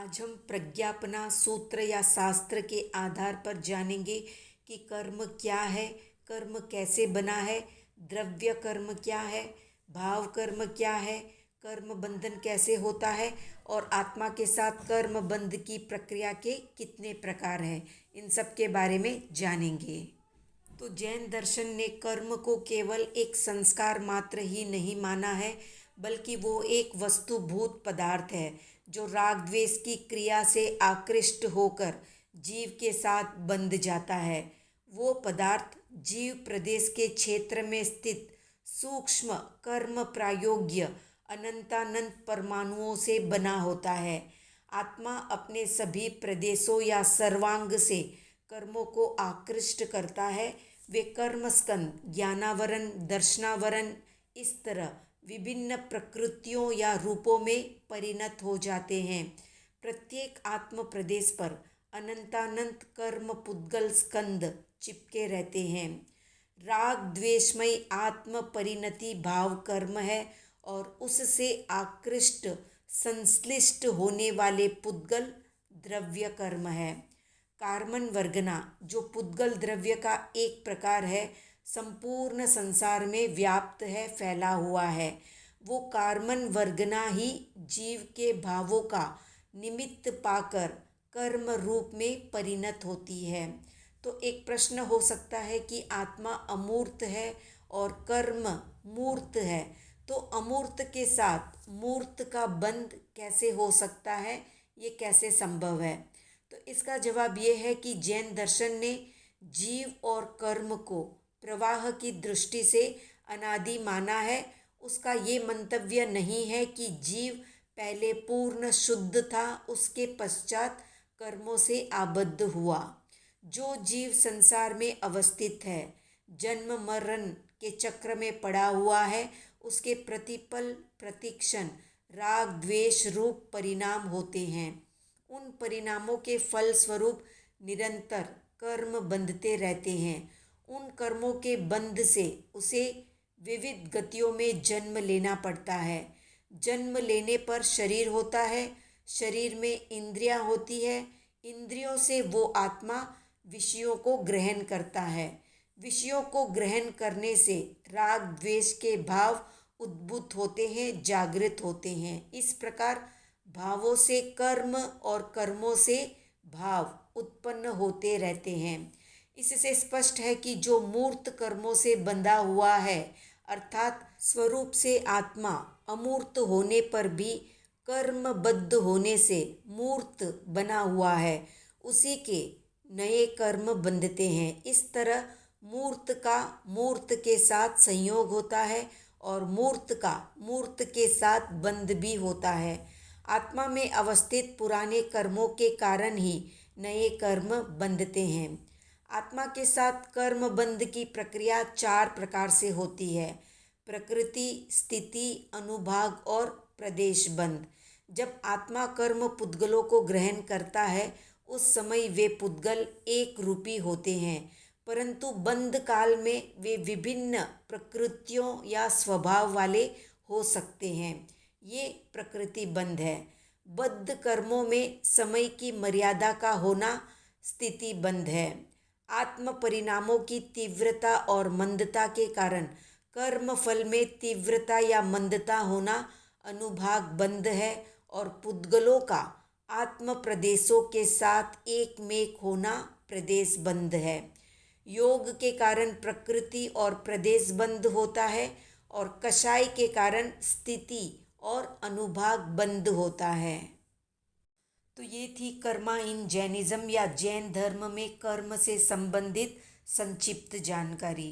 आज हम प्रज्ञापना सूत्र या शास्त्र के आधार पर जानेंगे कि कर्म क्या है, कर्म कैसे बना है, द्रव्य कर्म क्या है, भाव कर्म क्या है, कर्म बंधन कैसे होता है और आत्मा के साथ कर्म बंध की प्रक्रिया के कितने प्रकार हैं, इन सब के बारे में जानेंगे। तो जैन दर्शन ने कर्म को केवल एक संस्कार मात्र ही नहीं माना है, बल्कि वो एक वस्तुभूत पदार्थ है जो राग द्वेष की क्रिया से आकृष्ट होकर जीव के साथ बंध जाता है। वो पदार्थ जीव प्रदेश के क्षेत्र में स्थित सूक्ष्म कर्म प्रायोग्य अनंतानंत परमाणुओं से बना होता है। आत्मा अपने सभी प्रदेशों या सर्वांग से कर्मों को आकृष्ट करता है। वे कर्म स्कंद, ज्ञानावरण, दर्शनावरण इस तरह विभिन्न प्रकृतियों या रूपों में परिणत हो जाते हैं। प्रत्येक आत्म प्रदेश पर अनंतानंत कर्म पुद्गल स्कंद चिपके रहते हैं। राग द्वेषमयी आत्म परिणति भाव कर्म है और उससे आकृष्ट संश्लिष्ट होने वाले पुद्गल द्रव्य कर्म है। कार्मन वर्गना, जो पुद्गल द्रव्य का एक प्रकार है, संपूर्ण संसार में व्याप्त है, फैला हुआ है। वो कार्मन वर्गना ही जीव के भावों का निमित्त पाकर कर्म रूप में परिणत होती है। तो एक प्रश्न हो सकता है कि आत्मा अमूर्त है और कर्म मूर्त है, तो अमूर्त के साथ मूर्त का बंध कैसे हो सकता है, ये कैसे संभव है? तो इसका जवाब ये है कि जैन दर्शन ने जीव और कर्म को प्रवाह की दृष्टि से अनादि माना है। उसका ये मंतव्य नहीं है कि जीव पहले पूर्ण शुद्ध था, उसके पश्चात कर्मों से आबद्ध हुआ। जो जीव संसार में अवस्थित है, जन्म मरण के चक्र में पड़ा हुआ है, उसके प्रतिपल प्रतिक्षण राग द्वेष रूप परिणाम होते हैं। उन परिणामों के फल स्वरूप निरंतर कर्म बंधते रहते हैं। उन कर्मों के बंध से उसे विविध गतियों में जन्म लेना पड़ता है। जन्म लेने पर शरीर होता है, शरीर में इंद्रियां होती है, इंद्रियों से वो आत्मा विषयों को ग्रहण करता है। विषयों को ग्रहण करने से राग द्वेष के भाव उद्भूत होते हैं, जागृत होते हैं। इस प्रकार भावों से कर्म और कर्मों से भाव उत्पन्न होते रहते हैं। इससे स्पष्ट है कि जो मूर्त कर्मों से बंधा हुआ है, अर्थात स्वरूप से आत्मा अमूर्त होने पर भी कर्मबद्ध होने से मूर्त बना हुआ है, उसी के नए कर्म बंधते हैं। इस तरह मूर्त का मूर्त के साथ संयोग होता है और मूर्त का मूर्त के साथ बंध भी होता है। आत्मा में अवस्थित पुराने कर्मों के कारण ही नए कर्म बंधते हैं। आत्मा के साथ कर्म बंध की प्रक्रिया 4 प्रकार से होती है: प्रकृति, स्थिति, अनुभाग और प्रदेश बंध। जब आत्मा कर्म पुद्गलों को ग्रहण करता है, उस समय वे पुद्गल एक रूपी होते हैं, परंतु बंध काल में वे विभिन्न प्रकृतियों या स्वभाव वाले हो सकते हैं। ये प्रकृति बंध है। बद्ध कर्मों में समय की मर्यादा का होना स्थिति बंध है। आत्म परिणामों की तीव्रता और मंदता के कारण कर्म फल में तीव्रता या मंदता होना अनुभाग बंध है और पुद्गलों का आत्म प्रदेशों के साथ एक मेक होना प्रदेश बंध है। योग के कारण प्रकृति और प्रदेश बंध होता है और कषाय के कारण स्थिति और अनुभाग बंध होता है। तो ये थी कर्मा इन जैनिज्म या जैन धर्म में कर्म से संबंधित संक्षिप्त जानकारी।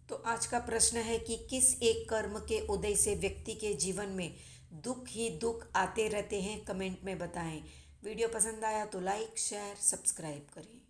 तो आज का प्रश्न है कि किस एक कर्म के उदय से व्यक्ति के जीवन में दुख ही दुख आते रहते हैं? कमेंट में बताएं। वीडियो पसंद आया तो लाइक, शेयर, सब्सक्राइब करें।